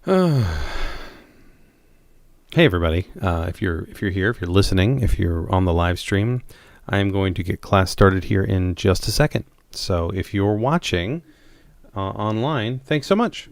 Hey everybody! If you're here, if you're listening, if you're on the live stream, I am going to get class started here in just a second. So if you're watching online, thanks so much.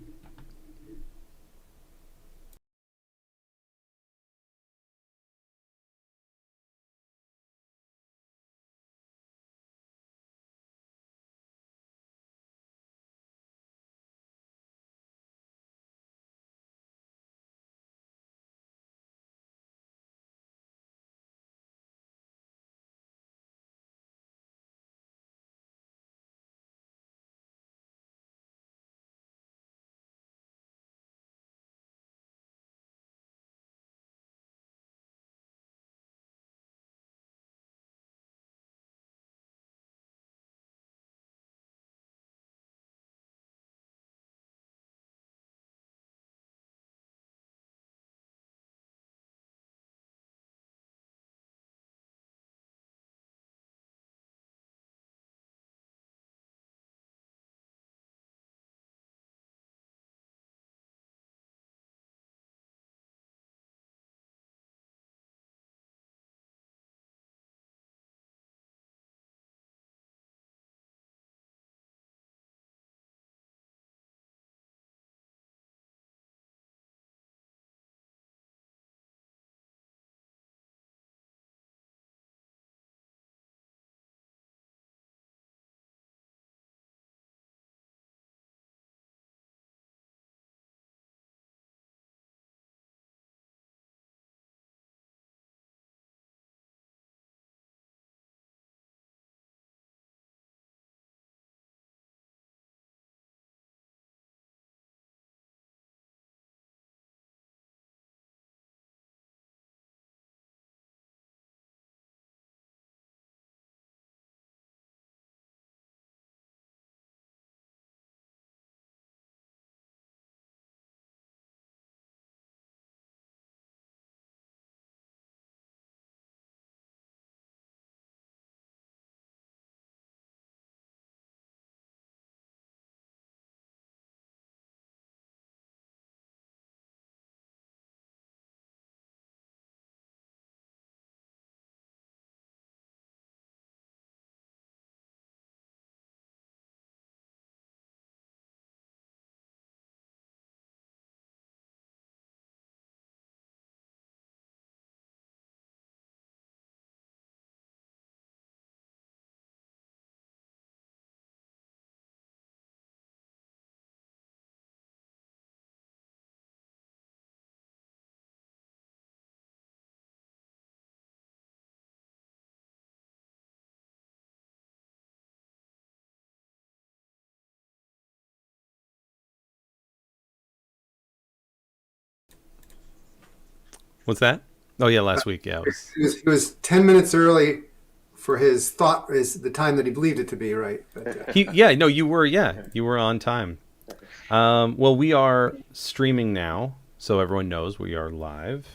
What's that? Oh yeah, last week. Yeah, it was. He was 10 minutes early for his thought is the time that he believed it to be, right? But Yeah, no, you were. Yeah, you were on time. Well, we are streaming now, so everyone knows we are live.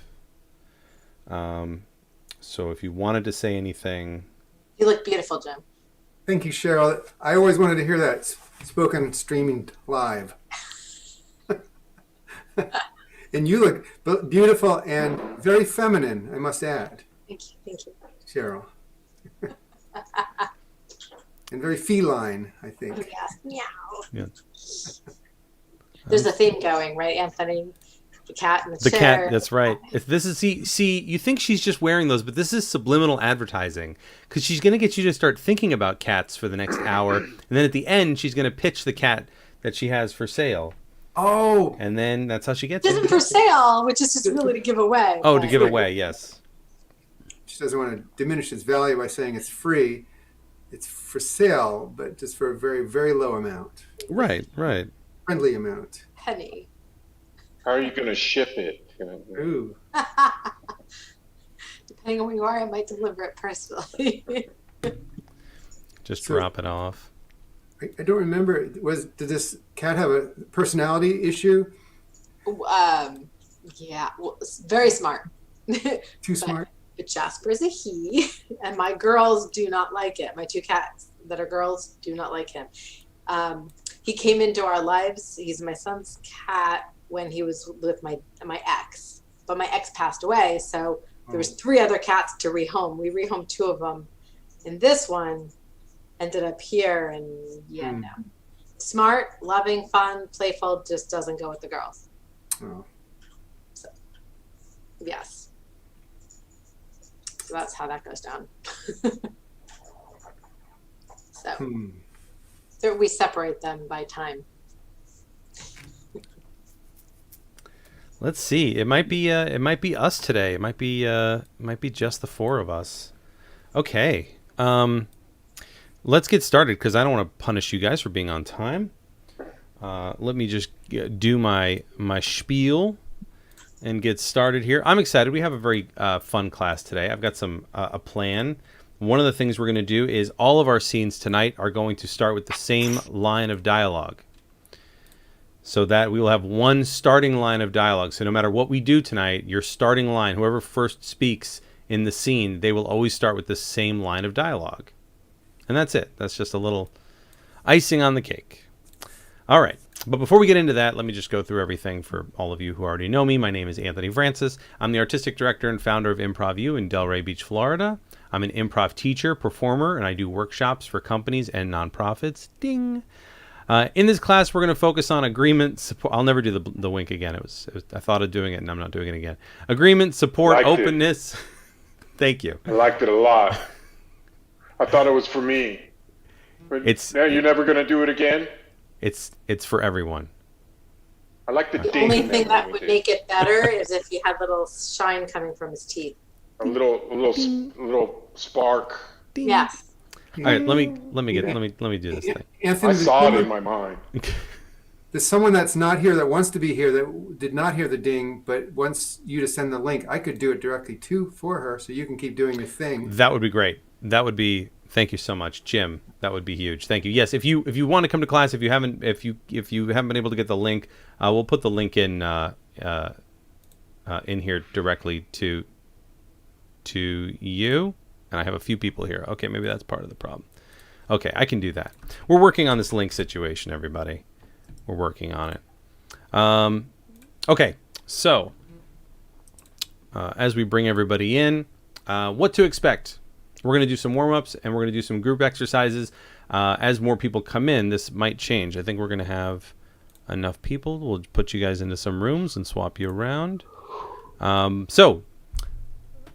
So if you wanted to say anything, You look beautiful, Jim. thank you, Cheryl. I always wanted to hear that spoken streaming live. And you look beautiful and very feminine, I must add, Thank you. Thank you. Cheryl. And very feline, I think. Yes. Meow. yeah, There's a theme going, right, Anthony? The cat in the the chair. cat. That's right. If this is see, you think she's just wearing those, but this is subliminal advertising because she's going to get you to start thinking about cats for the next hour, and then at the end, she's going to pitch the cat that she has for sale, Oh, and then that's how she gets It isn't it. for sale, which is just really to give away. Oh, to but- give away, yes. she doesn't want to diminish its value by saying it's free. It's for sale, but just for a very, very low amount, Right, right. friendly amount. Penny. How are you going to ship it? Ooh. Depending on where you are, I might deliver it personally. Just So- drop it off. I don't remember. Did this cat have a personality issue? Yeah, well, it's very smart. Too smart? But Jasper's a he, and my girls do not like it. My two cats that are girls do not like him. He came into our lives. He's my son's cat when he was with my ex. But my ex passed away, so there was 3 other cats to rehome. We rehomed 2 of them, and this one ended up here. And no, smart, loving, fun, playful, just doesn't go with the girls. Oh. So, yes. So that's how that goes down. So we separate them by time. Let's see. It might be us today. It might be just the 4 of us. Okay. Let's get started because I don't want to punish you guys for being on time. Let me just do my spiel and get started here. I'm excited. We have a very fun class today. I've got a plan. One of the things we're going to do is all of our scenes tonight are going to start with the same line of dialogue. So that we will have one starting line of dialogue. So no matter what we do tonight, your starting line, whoever first speaks in the scene, they will always start with the same line of dialogue. And that's it. That's just a little icing on the cake. All right. But before we get into that, let me just go through everything for all of you who already know me. My name is Anthony Francis. I'm the artistic director and founder of Improv U in Delray Beach, Florida. I'm an improv teacher, performer, and I do workshops for companies and nonprofits. Ding. In this class, we're going to focus on agreement support. I'll never do the wink again. I thought of doing it, and I'm not doing it again. Agreement, support, openness. Thank you. I liked it a lot. I thought it was for me. But now you're never going to do it again? It's for everyone. I like the The ding. only thing that would make it better is if he had little shine coming from his teeth. A little spark. Ding. Yes. All right, let me do this thing. Anthony, I saw it in my mind. There's someone that's not here that wants to be here that did not hear the ding, but wants you to send the link. I could do it directly for her, so you can keep doing your thing. That would be great. Thank you so much, Jim. That would be huge. Thank you. Yes, if you want to come to class, if you haven't been able to get the link, we'll put the link in here directly to you. And I have a few people here. Okay, maybe that's part of the problem. Okay, I can do that. We're working on this link situation, everybody. We're working on it. Okay, so as we bring everybody in, what to expect. We're going to do some warm-ups, and we're going to do some group exercises. As more people come in, this might change. I think we're going to have enough people. We'll put you guys into some rooms and swap you around. I'm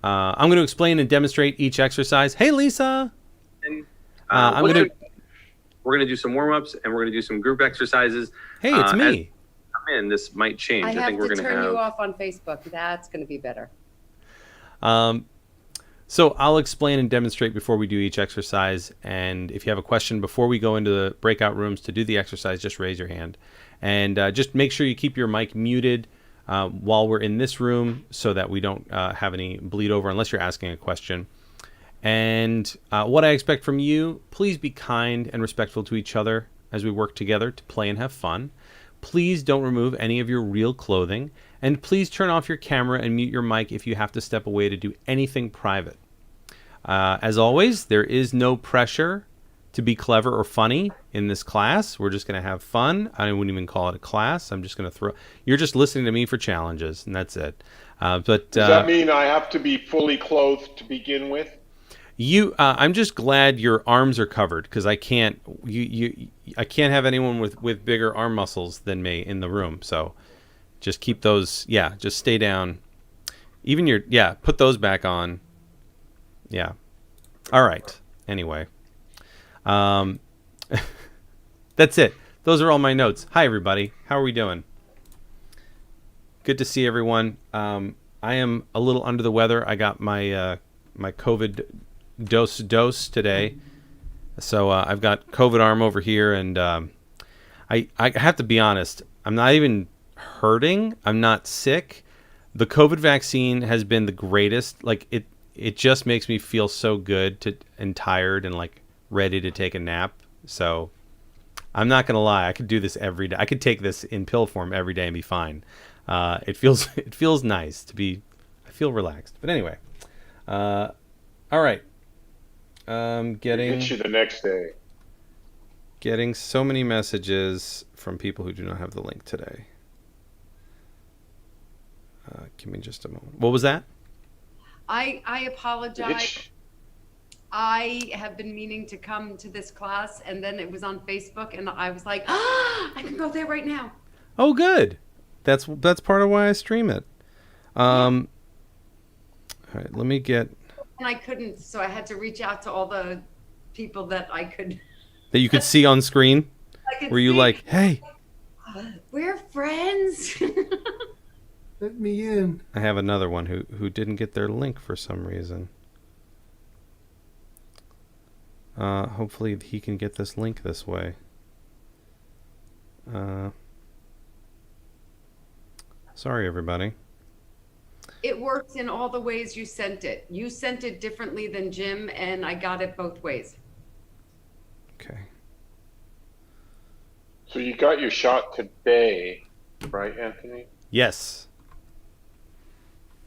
going to explain and demonstrate each exercise. Hey, Lisa. We're going to do some warm-ups, and we're going to do some group exercises. Hey, it's me. And this might change. I think we're going to turn you off on Facebook. That's going to be better. So I'll explain and demonstrate before we do each exercise. And if you have a question before we go into the breakout rooms to do the exercise, just raise your hand. And just make sure you keep your mic muted while we're in this room so that we don't have any bleed over unless you're asking a question. And what I expect from you, please be kind and respectful to each other as we work together to play and have fun. Please don't remove any of your real clothing. And please turn off your camera and mute your mic if you have to step away to do anything private. As always, there is no pressure to be clever or funny in this class. We're just going to have fun. I wouldn't even call it a class. I'm just going to you're just listening to me for challenges, and that's it. Does that mean I have to be fully clothed to begin with? I'm just glad your arms are covered because I can't have anyone with bigger arm muscles than me in the room. So just keep those. Yeah, just stay down. Even put those back on. Yeah. All right. Anyway. That's it. Those are all my notes. Hi, everybody. How are we doing? Good to see everyone. I am a little under the weather. I got my my COVID dose today. So I've got COVID arm over here, and I have to be honest. I'm not even hurting. I'm not sick. The COVID vaccine has been the greatest. Like it just makes me feel so good and tired and like ready to take a nap. So I'm not gonna lie. I could do this every day. I could take this in pill form every day and be fine. It feels nice to be. I feel relaxed. But anyway, all right. Hit you the next day. Getting so many messages from people who do not have the link today. Give me just a moment. What was that? I apologize. I have been meaning to come to this class, and then it was on Facebook, and I was like, I can go there right now. Oh, good. That's part of why I stream it. All right, let me get... And I couldn't, so I had to reach out to all the people that I could... That you could see on screen? Were you like, hey? We're friends. Let me in. I have another one who didn't get their link for some reason. Hopefully he can get this link this way. Sorry, everybody. It works in all the ways you sent it. You sent it differently than Jim, and I got it both ways. Okay. So you got your shot today, right, Anthony? Yes.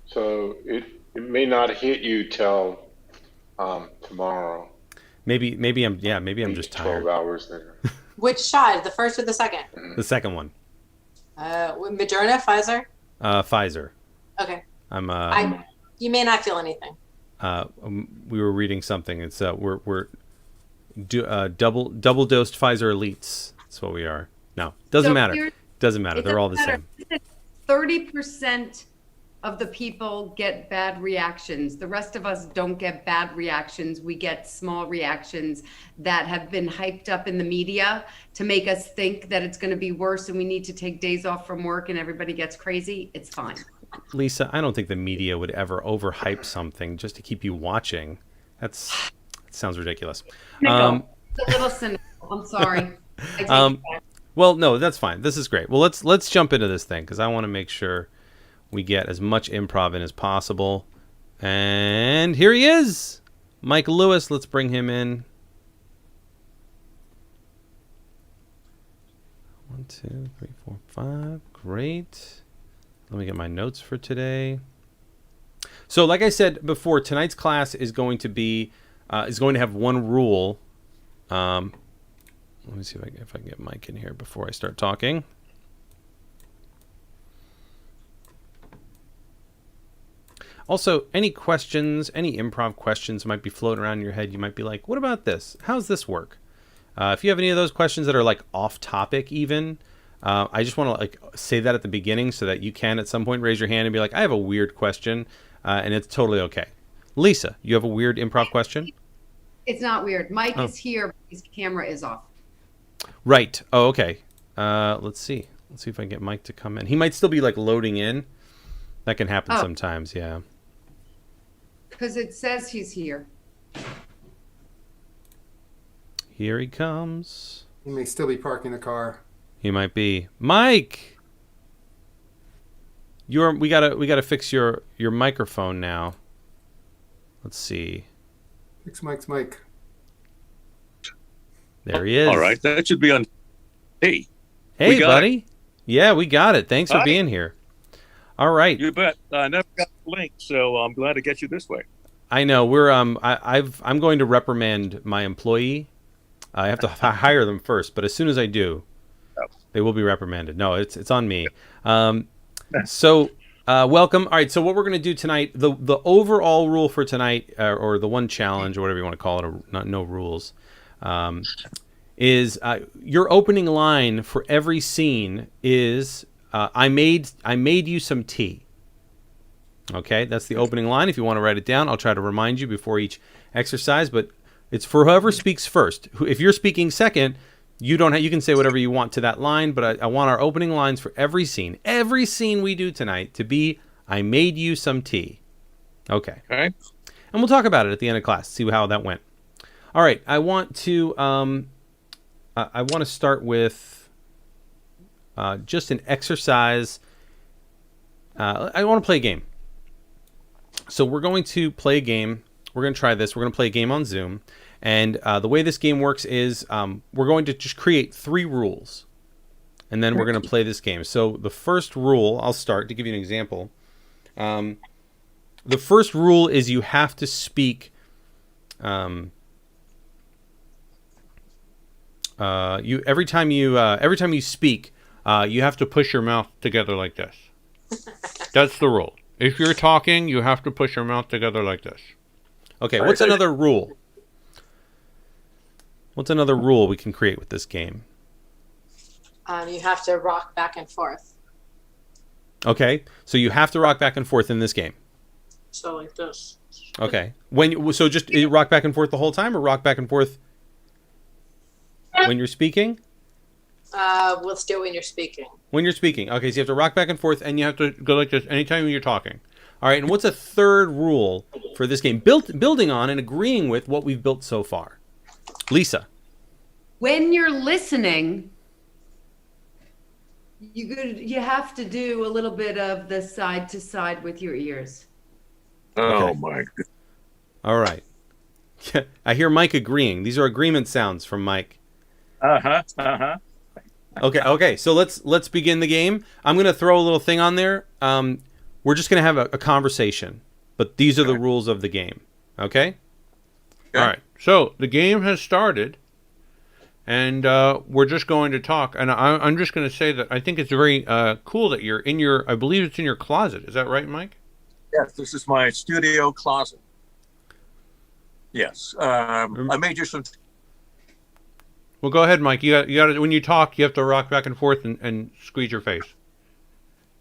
So it may not hit you till tomorrow. Maybe I'm just tired. 12 hours later. Which shot? The first or the second? The second one. Moderna, Pfizer? Pfizer. Okay. You may not feel anything. We were reading something. It's we're double dosed Pfizer elites. That's what we are. No, doesn't matter. Doesn't matter. They're all the same. 30% of the people get bad reactions. The rest of us don't get bad reactions. We get small reactions that have been hyped up in the media to make us think that it's going to be worse and we need to take days off from work and everybody gets crazy. It's fine. Lisa, I don't think the media would ever overhype something just to keep you watching. That sounds ridiculous. It's a little cynical. I'm sorry. I take it back. Well, no, that's fine. This is great. Well, let's jump into this thing because I want to make sure we get as much improv in as possible. And here he is, Mike Lewis. Let's bring him in. 1, 2, 3, 4, 5. Great. Let me get my notes for today. So, like I said before, tonight's class is going to have one rule. Let me see if I can get Mike in here before I start talking. Also, any questions, any improv questions might be floating around in your head. You might be like, what about this? How's this work? If you have any of those questions that are like off topic even, I just want to say that at the beginning so that you can at some point raise your hand and be like, I have a weird question, and it's totally okay. Lisa, you have a weird improv question? It's not weird. Mike is here, but his camera is off. Right. Oh, okay. Let's see. Let's see if I can get Mike to come in. He might still be loading in. That can happen sometimes, yeah. Because it says he's here. Here he comes. He may still be parking the car. He might be. Mike! We gotta fix your microphone now. Let's see. Fix Mike's mic. There he is. All right, that should be on. Hey, buddy. Yeah, we got it. Thanks for being here. All right. You bet. I never got the link, so I'm glad to get you this way. I know. We're I'm going to reprimand my employee. I have to hire them first, but as soon as I do, they will be reprimanded. No, it's on me. So welcome. All right. So what we're going to do tonight, the overall rule for tonight, or the one challenge, or whatever you want to call it, or no rules, is your opening line for every scene is I made you some tea. Okay, that's the opening line. If you want to write it down, I'll try to remind you before each exercise, but it's for whoever speaks first. If you're speaking second, you can say whatever you want to that line, but I want our opening lines for every scene we do tonight to be I made you some tea. Okay. Okay. And we'll talk about it at the end of class, see how that went. All right, I want to start with just an exercise. I want to play a game. So we're going to play a game. We're going to try this. We're going to play a game on Zoom. And the way this game works is we're going to just create 3 rules. And then we're going to play this game. So the first rule, I'll start to give you an example. The first rule is you have to speak... every time you speak, you have to push your mouth together like this. That's the rule. If you're talking, you have to push your mouth together like this. Okay, what's another rule? What's another rule we can create with this game? You have to rock back and forth. Okay, so you have to rock back and forth in this game. So like this. Okay. So just rock back and forth the whole time, or rock back and forth when you're speaking? Let's do it when you're speaking. When you're speaking. Okay, so you have to rock back and forth, and you have to go like this anytime you're talking. All right, and what's a third rule for this game? Building on and agreeing with what we've built so far. Lisa. When you're listening, you have to do a little bit of the side to side with your ears. Oh, Okay. my God. All right. I hear Mike agreeing. These are agreement sounds from Mike. Uh-huh, uh-huh. Okay. So let's begin the game. I'm going to throw a little thing on there. We're just going to have a conversation, but these are the rules of the game. Okay? All right. So the game has started, and we're just going to talk. And I'm just going to say that I think it's very cool that you're in I believe it's in your closet. Is that right, Mike? Yes, this is my studio closet. Yes. I made you some... Well, go ahead, Mike. You got when you talk, you have to rock back and forth and squeeze your face.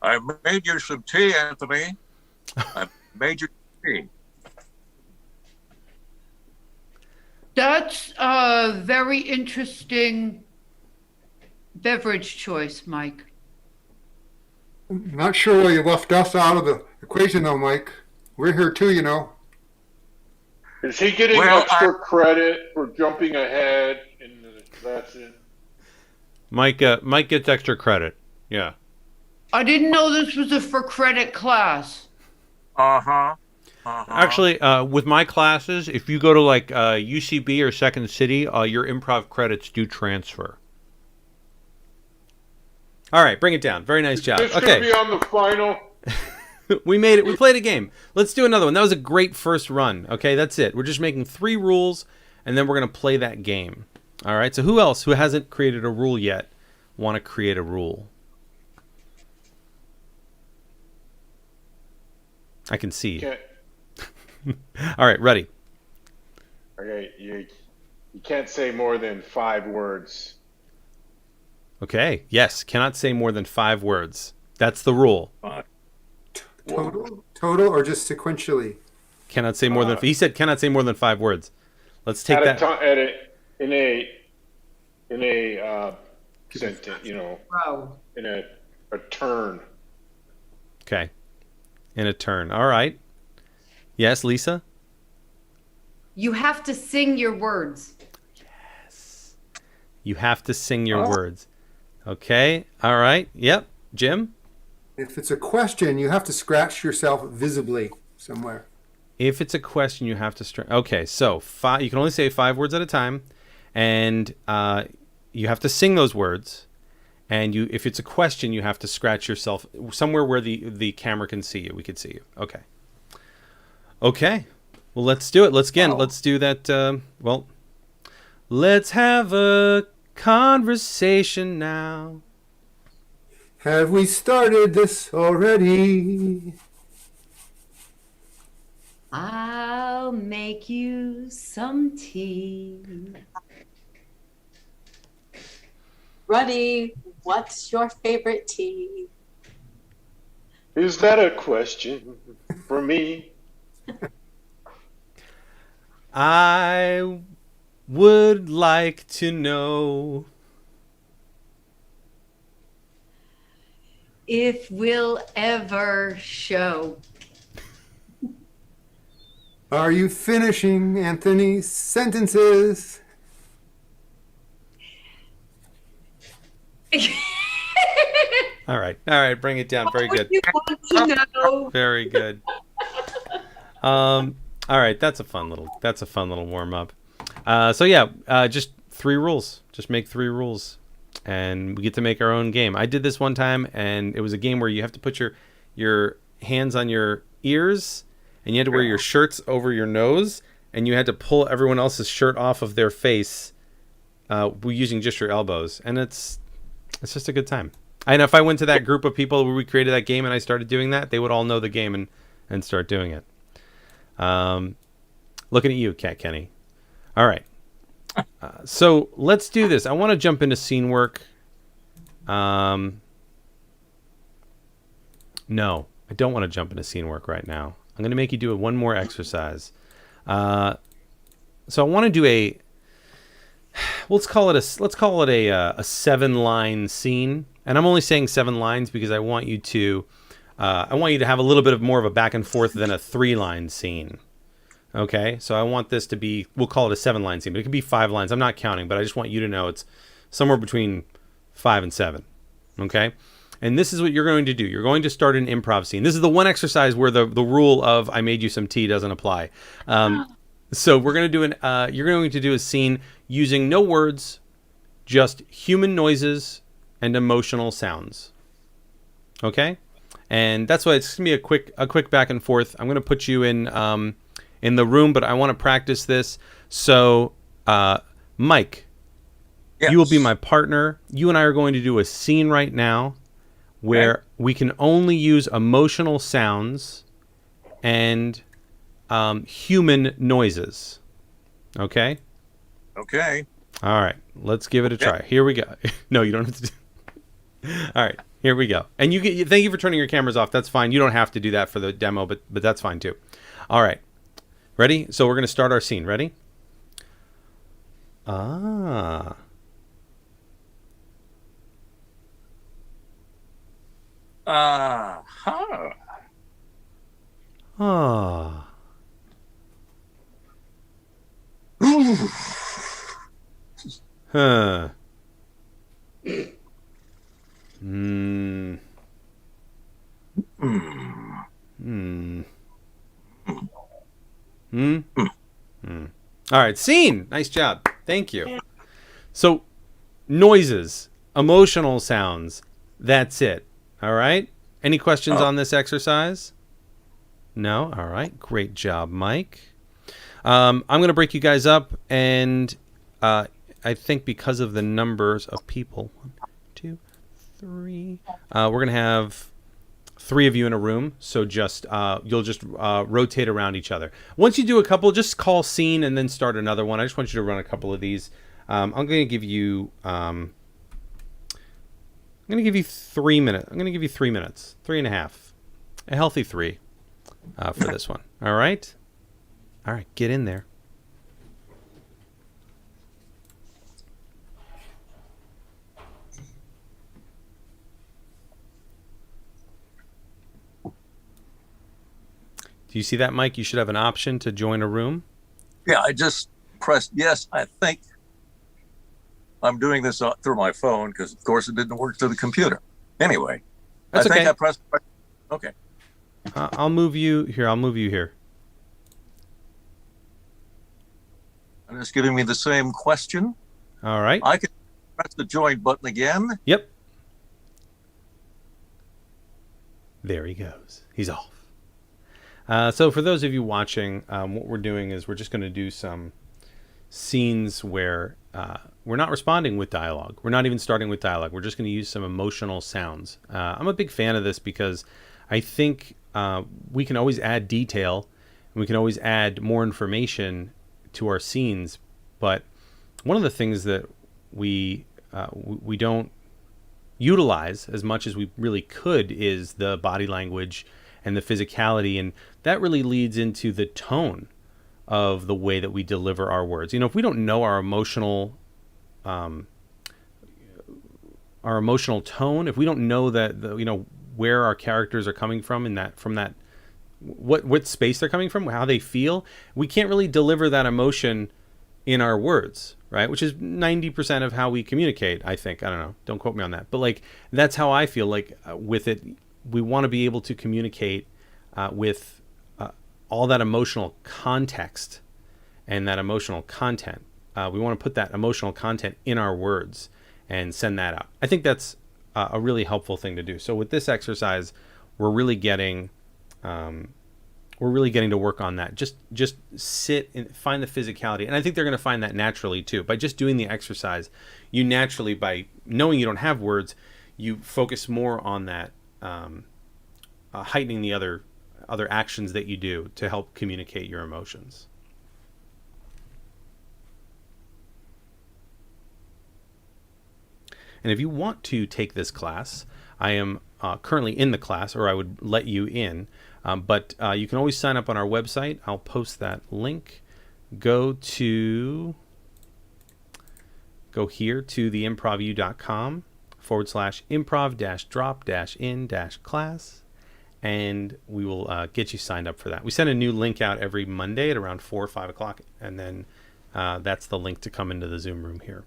I made you some tea, Anthony. I made you tea. That's a very interesting beverage choice, Mike. Not sure why you left us out of the equation, though, Mike. We're here too, you know. Is he getting extra credit for jumping ahead in the lesson? Mike gets extra credit. Yeah. I didn't know this was a for credit class. Uh-huh. Actually, with my classes, if you go to like UCB or Second City, your improv credits do transfer. All right, bring it down. Very nice job. This Okay. going to be on the final. We made it. We played a game. Let's do another one. That was a great first run. Okay, that's it. We're just making 3 rules, and then we're going to play that game. All right, so who else who hasn't created a rule yet want to create a rule? I can see. Can't, All right, ready. okay, you can't say more than 5 words. Okay, yes, cannot say more than 5 words. That's the rule. Total or just sequentially? Cannot say more than... He said cannot say more than 5 words. Let's take that... In a sentence, you know, Wow. in a turn. Okay. In a turn. All right. Yes, Lisa? You have to sing your words. You have to sing your words. Okay. All right. Yep. Jim? If it's a question, you have to scratch yourself visibly somewhere. If it's a question, you have to... Okay, so 5. You can only say 5 words at a time, and you have to sing those words. And if it's a question, you have to scratch yourself somewhere where the camera can see you. We could see you. Okay. Okay. Well, let's do it. Let's do that. Let's have a conversation now. Have we started this already? I'll make you some tea. Ruddy, what's your favorite tea? Is that a question for me? I would like to know If we'll ever show. Are you finishing Anthony's sentences? All right, bring it down. Very good. You want to know? Very good. All right, that's a fun little warm up. Just 3 rules. Just make 3 rules, and we get to make our own game. I did this one time, and it was a game where you have to put your hands on your ears, and you had to wear your shirts over your nose, and you had to pull everyone else's shirt off of their face, using just your elbows, and it's just a good time. And if I went to that group of people where we created that game and I started doing that, they would all know the game and start doing it. Looking at you, Cat Kenny. All right. So let's do this. I want to jump into scene work. No, I don't want to jump into scene work right now. I'm going to make you do one more exercise. So I want to do let's call it a 7-line scene. And I'm only saying 7 lines because I want you to have a little bit of more of a back and forth than a 3-line scene. Okay, so I want this to be, we'll call it a 7-line scene, but it could be 5 lines. I'm not counting, but I just want you to know it's somewhere between 5 and 7. Okay, and this is what you're going to do. You're going to start an improv scene. This is the one exercise where the rule of I made you some tea doesn't apply. So we're going to do you're going to do a scene using no words, just human noises and emotional sounds. Okay, and that's why it's going to be a quick back and forth. I'm going to put you in the room, but I want to practice this. So, Mike, Yes. you will be my partner. You and I are going to do a scene right now where we can only use emotional sounds and human noises. Okay? Okay. All right. Let's give it a try. Here we go. No, you don't have to do. All right. Here we go. And thank you for turning your cameras off. That's fine. You don't have to do that for the demo, but that's fine too. All right. Ready? So we're going to start our scene. Ready? Ah. Huh. Ah. Huh. Hmm. Hmm. Hmm. All right, scene. Nice job. Thank you. So, noises, emotional sounds. That's it. All right. Any questions on this exercise? No. All right. Great job, Mike. I'm going to break you guys up, and I think because of the numbers of people, 1, 2, 3, we're going to have 3 of you in a room. So you'll just rotate around each other. Once you do a couple, just call scene and then start another one. I just want you to run a couple of these. I'm going to give you 3 minutes. I'm going to give you 3 minutes, 3.5, a healthy 3 for this one. All right. All right. Get in there. Do you see that, Mike? You should have an option to join a room. Yeah, I just pressed yes. I think I'm doing this through my phone because, of course, it didn't work through the computer. Anyway, That's I think okay. I pressed. Okay. I'll move you here. I'll move you here. And it's giving me the same question. All right. I can press the join button again. Yep. There he goes. He's off. So for those of you watching, what we're doing is we're just going to do some scenes where we're not responding with dialogue. We're not even starting with dialogue. We're just going to use some emotional sounds. I'm a big fan of this because I think we can always add detail and we can always add more information to our scenes. But one of the things that we don't utilize as much as we really could is the body language and the physicality, and that really leads into the tone of the way that we deliver our words. You know, if we don't know our emotional tone, if we don't know that where our characters are coming from what space they're coming from, how they feel, we can't really deliver that emotion in our words, right? Which is 90% of how we communicate, I think. I don't know. Don't quote me on that. But like, that's how I feel like with it. We want to be able to communicate with all that emotional context and that emotional content. We want to put that emotional content in our words and send that out. I think that's a really helpful thing to do. So with this exercise, we're really getting to work on that. Just sit and find the physicality. And I think they're going to find that naturally too. By just doing the exercise, you naturally, by knowing you don't have words, you focus more on that, heightening the other actions that you do to help communicate your emotions. And if you want to take this class, I am currently in the class, or I would let you in. But you can always sign up on our website. I'll post that link. Go here to theimprovu.com/improv-drop-in-class, and we will get you signed up for that. We send a new link out every Monday at around 4 or 5 o'clock, and then that's the link to come into the Zoom room here.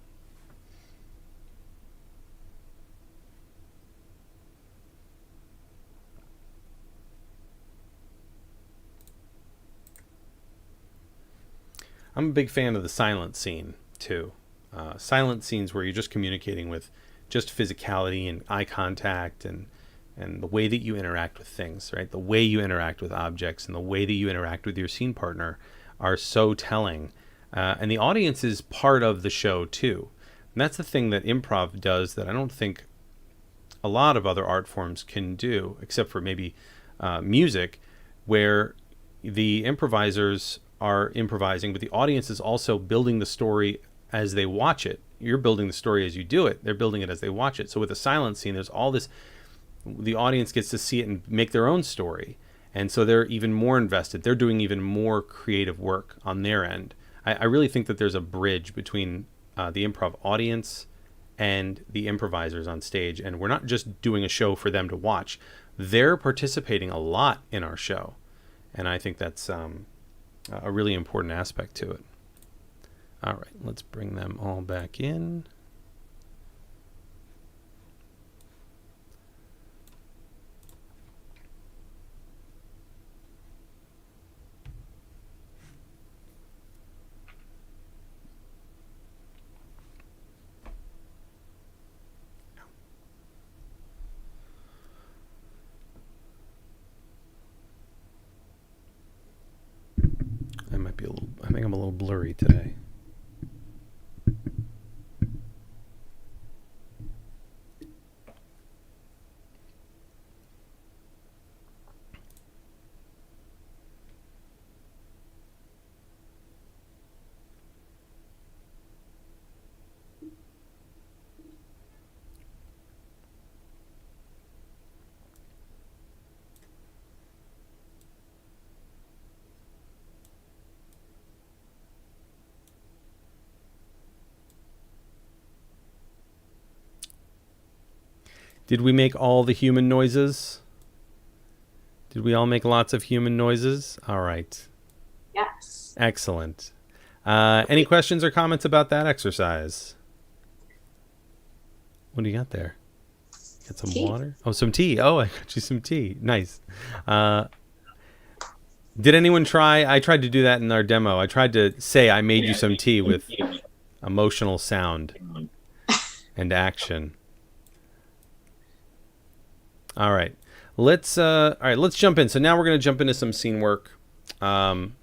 I'm a big fan of the silent scene too. Silent scenes where you're just communicating with just physicality and eye contact and the way that you interact with things, right? The way you interact with objects and the way that you interact with your scene partner are so telling. And the audience is part of the show too. And that's the thing that improv does that I don't think a lot of other art forms can do, except for maybe music, where the improvisers are improvising, but the audience is also building the story as they watch it. You're building the story as you do it. They're building it as they watch it. So with a silent scene, there's all this, the audience gets to see it and make their own story. And so they're even more invested. They're doing even more creative work on their end. I really think that there's a bridge between the improv audience and the improvisers on stage. And we're not just doing a show for them to watch. They're participating a lot in our show. And I think that's a really important aspect to it. All right, let's bring them all back in. I think I'm a little blurry today. Did we make all the human noises? Did we all make lots of human noises? All right. Yes. Excellent. Any questions or comments about that exercise? What do you got there? Got some Tea. water? Oh, some tea. Oh, I got you some tea. Nice. Did anyone try? I tried to do that in our demo. I tried to say I made you some tea with emotional sound and action. All right. Let's jump in. So now we're going to jump into some scene work. And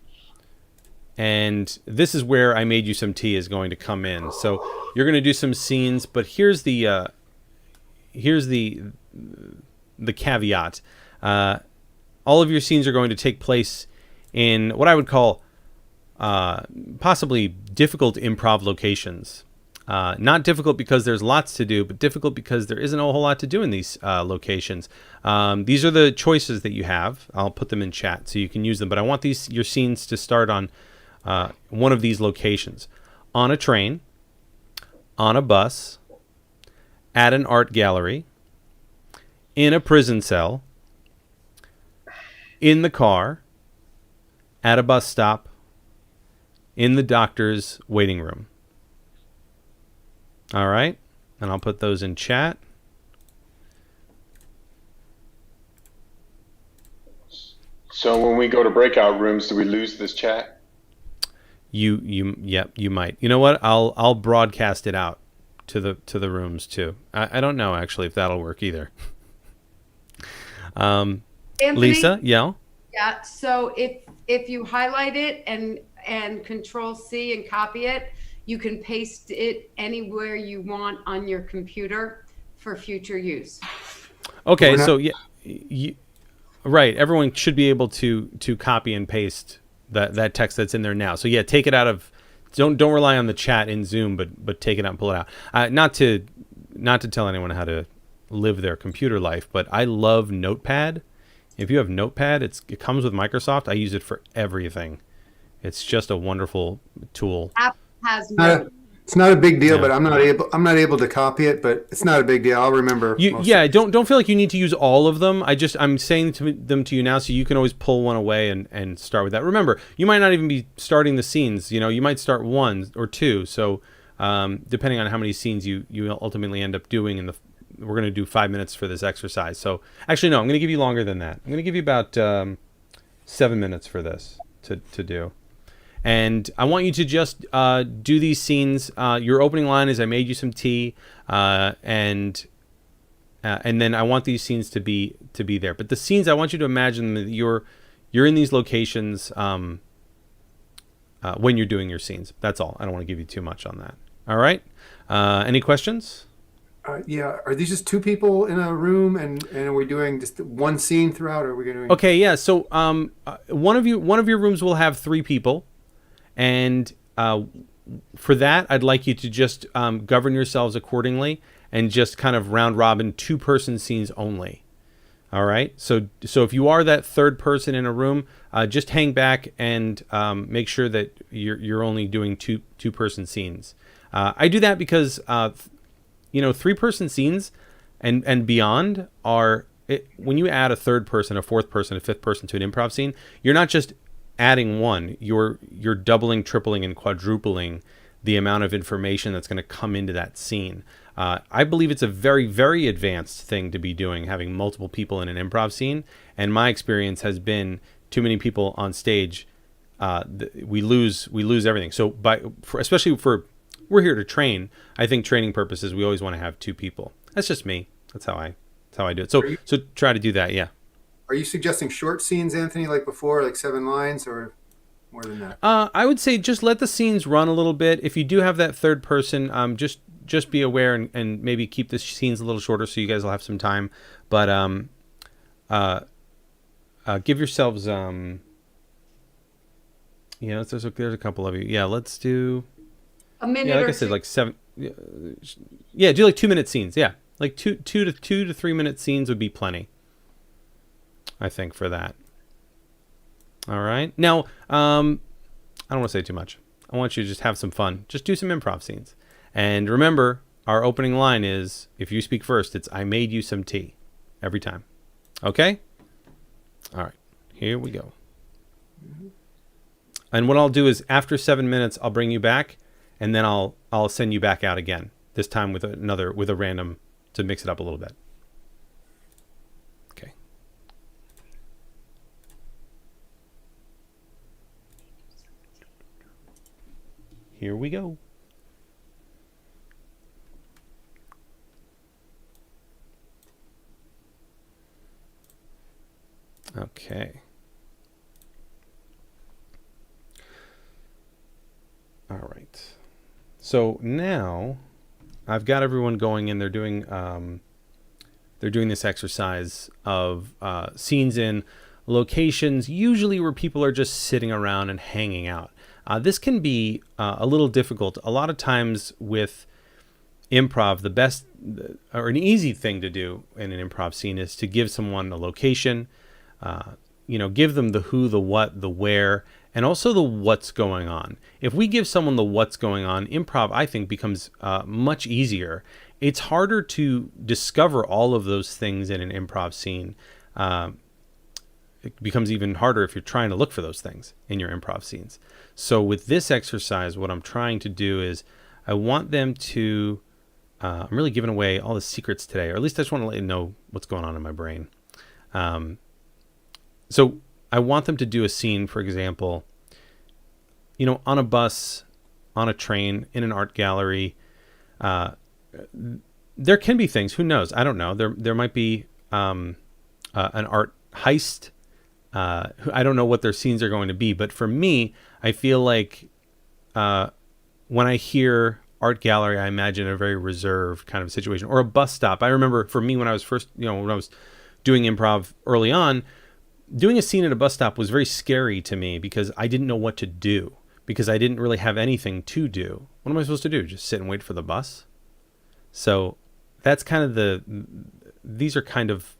this is where I made you some tea is going to come in. So you're going to do some scenes, but here's the caveat. All of your scenes are going to take place in what I would call possibly difficult improv locations. Not difficult because there's lots to do, but difficult because there isn't a whole lot to do in these locations. These are the choices that you have. I'll put them in chat so you can use them. But I want your scenes to start on one of these locations. On a train, on a bus, at an art gallery, in a prison cell, in the car, at a bus stop, in the doctor's waiting room. All right, and I'll put those in chat. So when we go to breakout rooms, do we lose this chat? You might. You know what? I'll broadcast it out to the rooms too. I don't know actually if that'll work either. Anthony, Lisa, yeah. Yeah. So if you highlight it and Control C and copy it, you can paste it anywhere you want on your computer. for future use. Okay, We're not- so right. Everyone should be able to copy and paste that text that's in there now. So yeah, take it out of. Don't rely on the chat in Zoom, but take it out and pull it out. Not to tell anyone how to live their computer life, but I love Notepad. If you have Notepad, it comes with Microsoft. I use it for everything. It's just a wonderful tool. App has Not no. a- It's not a big deal, Yeah. but I'm not able to copy it, but it's not a big deal. I'll remember. Don't feel like you need to use all of them. I'm saying them to you now, so you can always pull one away and start with that. Remember, you might not even be starting the scenes. You might start one or two. So depending on how many scenes you ultimately end up doing, we're going to do 5 minutes for this exercise. So actually, no, I'm going to give you longer than that. I'm going to give you about 7 minutes for this to do. And I want you to just do these scenes. Your opening line is, "I made you some tea," and then I want these scenes to be there. But the scenes, I want you to imagine that you're in these locations when you're doing your scenes. That's all. I don't want to give you too much on that. All right. Any questions? Yeah. Are these just two people in a room, and are we doing just one scene throughout, or are we going to? Okay. Yeah. So one of your rooms will have 3 people. And for that, I'd like you to just govern yourselves accordingly and just kind of round robin 2-person scenes only. All right. So if you are that third person in a room, just hang back and make sure that you're only doing 2-person scenes. I do that because 3-person scenes and beyond when you add a third person, a fourth person, a fifth person to an improv scene, you're not just adding one, you're doubling, tripling, and quadrupling the amount of information that's going to come into that scene. I believe it's a very, very advanced thing to be doing, having multiple people in an improv scene. And my experience has been too many people on stage. We lose everything. So especially for, we're here to train. I think training purposes, we always want to have 2 people. That's just me. That's how I do it. So try to do that. Yeah. Are you suggesting short scenes, Anthony, like before, like 7 lines, or more than that? I would say just let the scenes run a little bit. If you do have that third person, just be aware and maybe keep the scenes a little shorter so you guys will have some time. But give yourselves there's a couple of you. Yeah, let's do A minute like or I said, two. like 7. Yeah, do like 2-minute scenes. Yeah, like 2 to 3 minute scenes would be plenty, I think, for that. All right. Now, I don't want to say too much. I want you to just have some fun. Just do some improv scenes. And remember, our opening line is, if you speak first, it's, "I made you some tea," every time. Okay? All right. Here we go. And what I'll do is, after 7 minutes, I'll bring you back, and then I'll send you back out again. This time with a random to mix it up a little bit. Okay. Here we go. Okay. All right. So now I've got everyone going in. They're doing this exercise of scenes in locations, usually where people are just sitting around and hanging out. This can be a little difficult. A lot of times with improv, the best or an easy thing to do in an improv scene is to give someone a location, give them the who, the what, the where, and also the what's going on. If we give someone the what's going on, improv, I think, becomes much easier. It's harder to discover all of those things in an improv scene. It becomes even harder if you're trying to look for those things in your improv scenes. So with this exercise, what I'm trying to do is I want them to, I'm really giving away all the secrets today, or at least I just want to let you know what's going on in my brain. So I want them to do a scene, for example, on a bus, on a train, in an art gallery. There can be things, who knows? I don't know. There might be an art heist. I don't know what their scenes are going to be, but for me, I feel like when I hear art gallery, I imagine a very reserved kind of situation, or a bus stop. I remember for me when I was first, when I was doing improv early on, doing a scene at a bus stop was very scary to me because I didn't know what to do, because I didn't really have anything to do. What am I supposed to do? Just sit and wait for the bus? So that's kind of these are kind of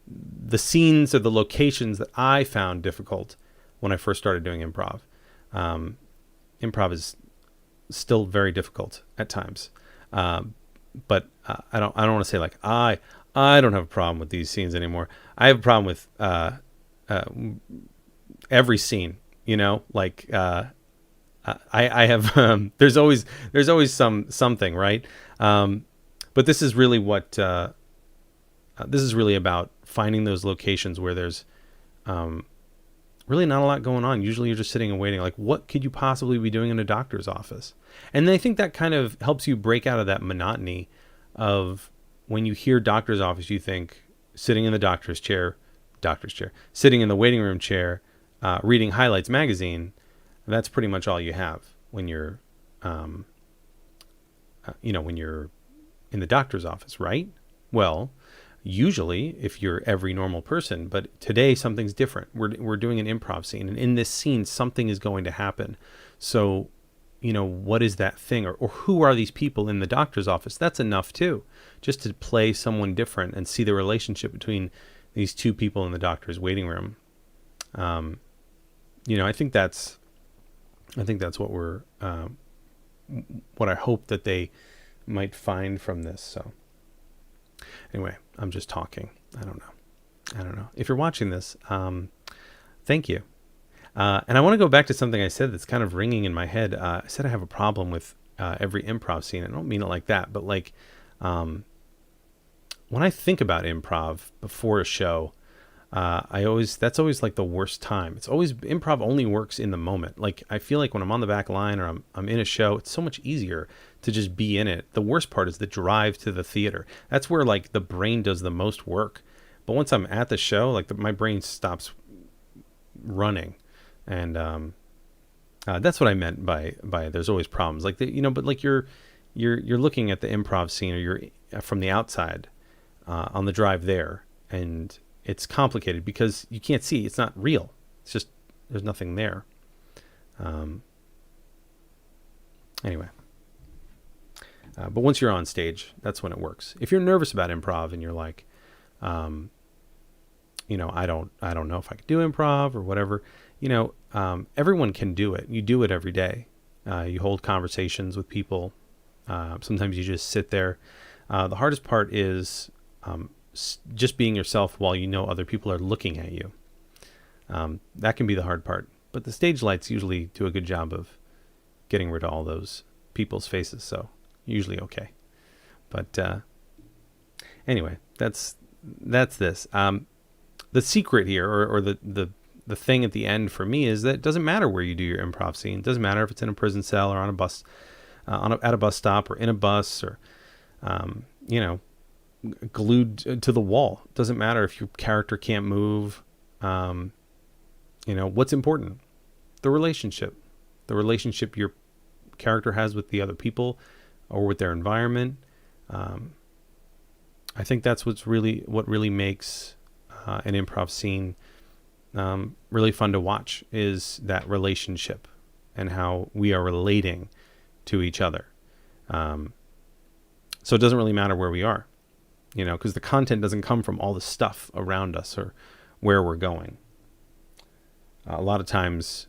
the scenes or the locations that I found difficult when I first started doing improv. Improv is still very difficult at times. But I don't want to say like, I don't have a problem with these scenes anymore. I have a problem with, every scene, like I have there's always something, right? But this is really what this is really about, finding those locations where there's really not a lot going on. Usually you're just sitting and waiting, like what could you possibly be doing in a doctor's office? And I think that kind of helps you break out of that monotony of when you hear doctor's office, you think sitting in the doctor's chair, sitting in the waiting room chair, reading Highlights magazine. That's pretty much all you have when you're, when you're in the doctor's office, right? Well, usually if you're every normal person, but today something's different. We're doing an improv scene, and in this scene, something is going to happen. So, what is that thing, or who are these people in the doctor's office? That's enough too, just to play someone different and see the relationship between these two people in the doctor's waiting room. I think that's what we're, what I hope that they might find from this. So anyway, I'm just talking. I don't know. If you're watching this, thank you. And I want to go back to something I said that's kind of ringing in my head. I said I have a problem with every improv scene. I don't mean it like that, but like when I think about improv before a show, that's always like the worst time. It's always, improv only works in the moment. Like I feel like when I'm on the back line or I'm in a show, it's so much easier to just be in it. The worst part is the drive to the theater. That's where like the brain does the most work. But once I'm at the show, like my brain stops running. And that's what I meant by there's always problems. Like but like you're looking at the improv scene, or you're from the outside on the drive there, and it's complicated because you can't see. It's not real. It's just there's nothing there. Anyway, but once you're on stage, that's when it works. If you're nervous about improv and you're like, I don't know if I could do improv or whatever. Everyone can do it. You do it every day. You hold conversations with people. Sometimes you just sit there. The hardest part is just being yourself while other people are looking at you. That can be the hard part. But the stage lights usually do a good job of getting rid of all those people's faces. So usually okay. But anyway, that's this. The secret here, or the thing at the end for me, is that it doesn't matter where you do your improv scene. It doesn't matter if it's in a prison cell or on a bus, at a bus stop, or in a bus, or glued to the wall. It doesn't matter if your character can't move. What's important? The relationship your character has with the other people or with their environment. I think that's what really makes an improv scene really fun to watch, is that relationship and how we are relating to each other. So it doesn't really matter where we are, because the content doesn't come from all the stuff around us or where we're going. A lot of times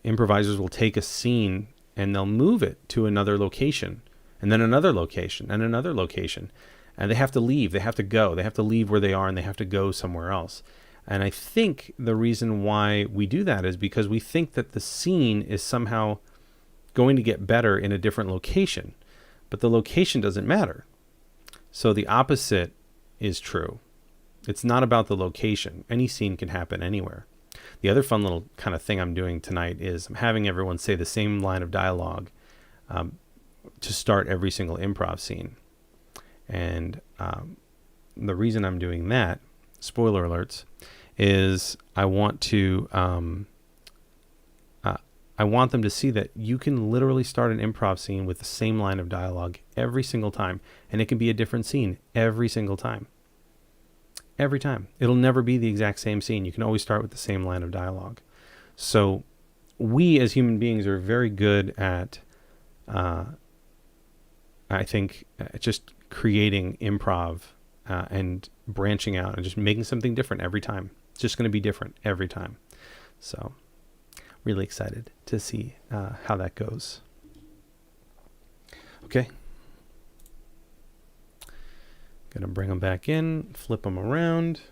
improvisers will take a scene and they'll move it to another location, and then another location, and another location. And they have to leave. They have to go. They have to leave where they are, and they have to go somewhere else. And I think the reason why we do that is because we think that the scene is somehow going to get better in a different location. But the location doesn't matter. So the opposite is true. It's not about the location. Any scene can happen anywhere. The other fun little kind of thing I'm doing tonight is I'm having everyone say the same line of dialogue to start every single improv scene. And the reason I'm doing that, spoiler alerts, is I want to I want them to see that you can literally start an improv scene with the same line of dialogue every single time, and it can be a different scene every single time. Every time. It'll never be the exact same scene. You can always start with the same line of dialogue. So we as human beings are very good at, I think, just creating improv and branching out and just making something different every time. It's just going to be different every time. So really excited to see how that goes. Okay. Gonna bring them back in, flip them around.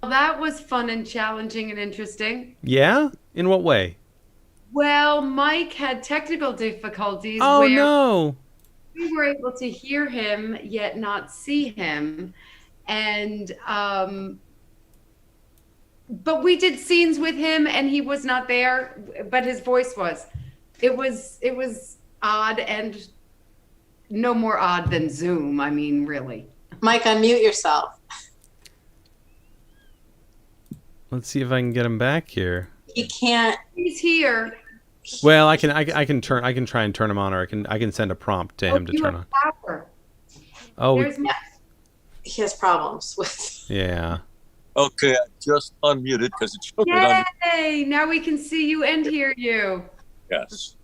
Well, that was fun and challenging and interesting. Yeah? In what way? Well, Mike had technical difficulties Oh, where no. we were able to hear him yet not see him. And but we did scenes with him and he was not there, but his voice was. It was odd, and no more odd than Zoom. I mean, really. Mike, unmute yourself. Let's see if I can get him back here. He can't. He's here. Well, I can try and turn him on, or I can send a prompt to him to You turn have on. power. Oh, There's He has problems with. yeah. Okay, I just unmuted because it showed it on. Yay! Now we can see you and hear you. Yes.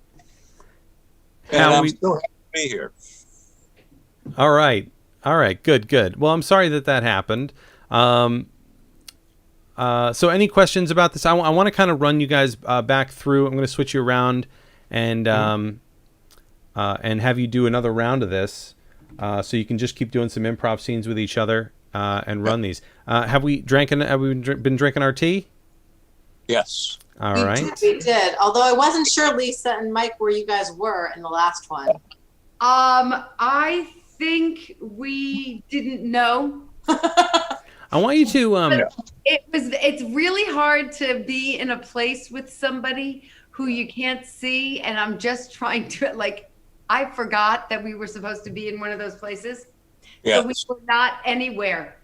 How And I'm we- still happy to be here. All right. Good. Well, I'm sorry that happened. So any questions about this? I want to kind of run you guys back through. I'm going to switch you around and have you do another round of this, so you can just keep doing some improv scenes with each other and run these. Have we been drinking our tea? Yes. All We right. did. Although I wasn't sure, Lisa and Mike, where you guys were in the last one. I think we didn't know. I want you to. It's really hard to be in a place with somebody who you can't see, and I'm just trying to, like, I forgot that we were supposed to be in one of those places. Yes. So we were not anywhere.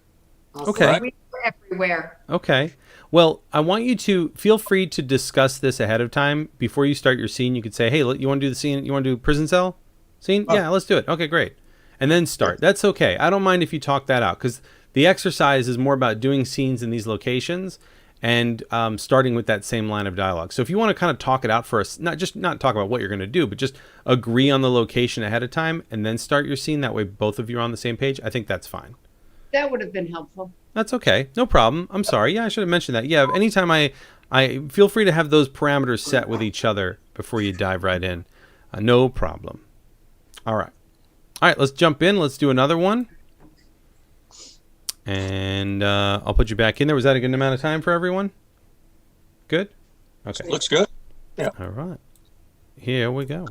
Okay. We were everywhere. Okay. Well, I want you to feel free to discuss this ahead of time before you start your scene. You could say, "Hey, you want to do the scene? You want to do prison cell scene? Yeah, let's do it. Okay, great." And then start. That's okay. I don't mind if you talk that out, because the exercise is more about doing scenes in these locations and starting with that same line of dialogue. So if you want to kind of talk it out for us, not talk about what you're going to do, but just agree on the location ahead of time and then start your scene. That way both of you are on the same page. I think that's fine. That would have been helpful. That's okay. No problem. I'm sorry. Yeah, I should have mentioned that. Yeah, anytime I feel free to have those parameters set with each other before you dive right in. No problem. All right. All right, let's jump in. Let's do another one. And I'll put you back in there. Was that a good amount of time for everyone? Good? Okay. Looks good. Yeah. All right. Here we go.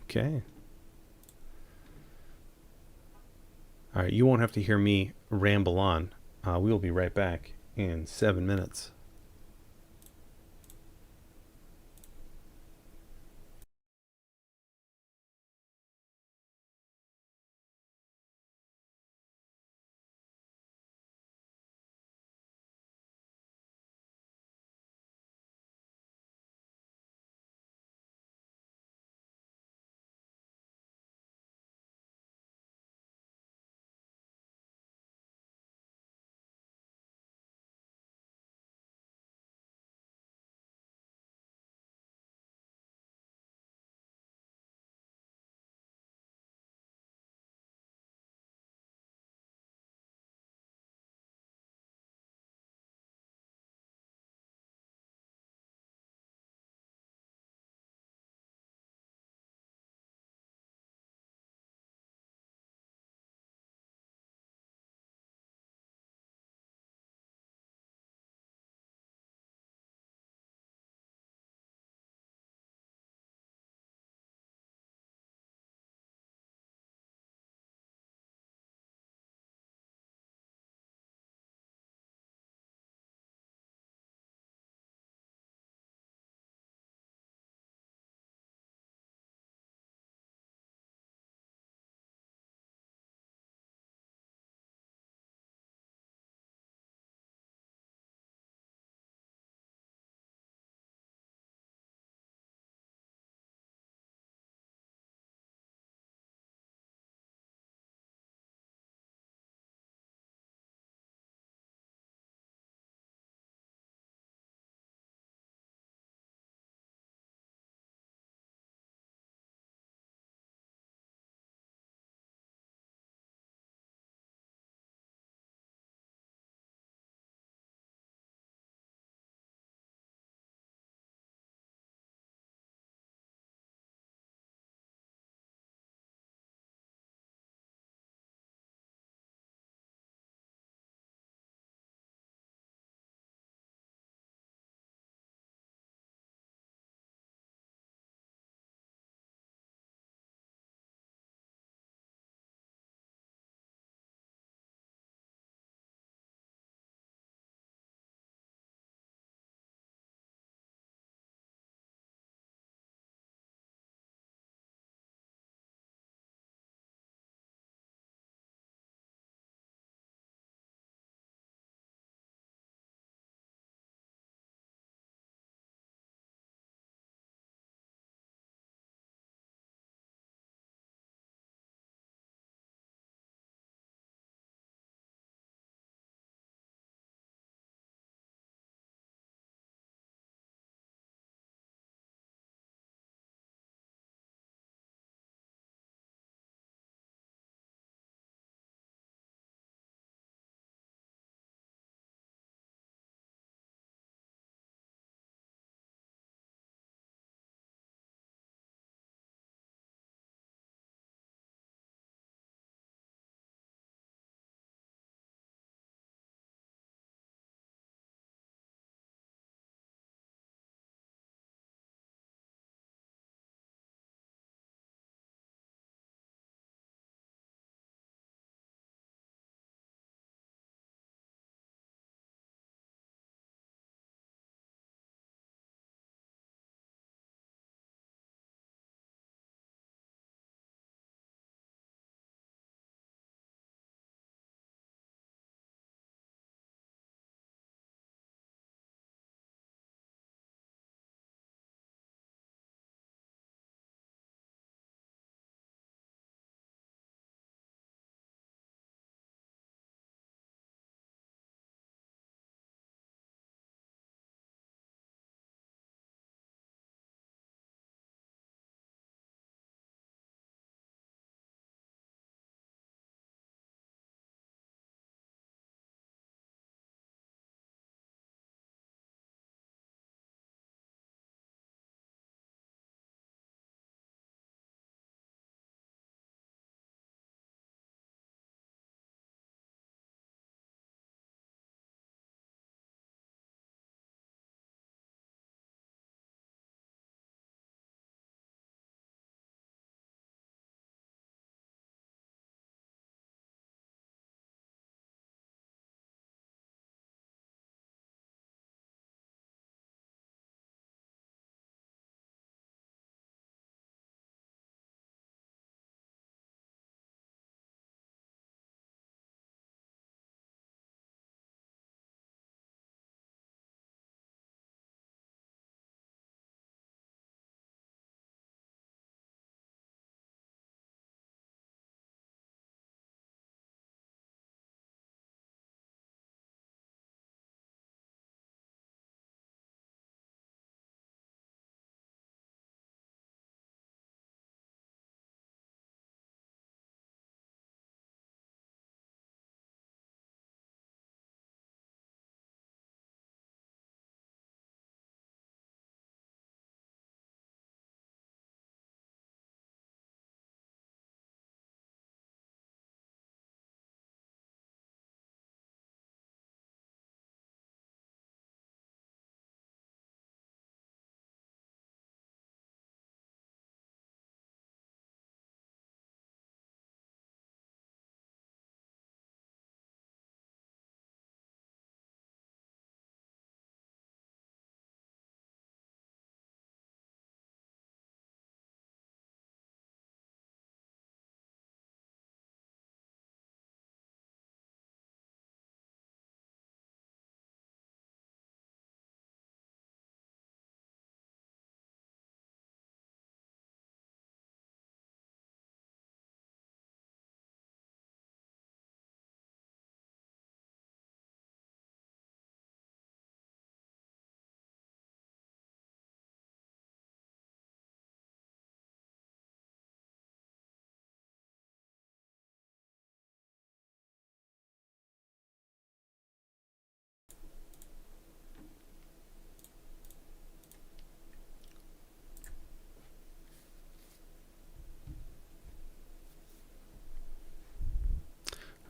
Okay. All right, you won't have to hear me ramble on. We will be right back in 7 minutes.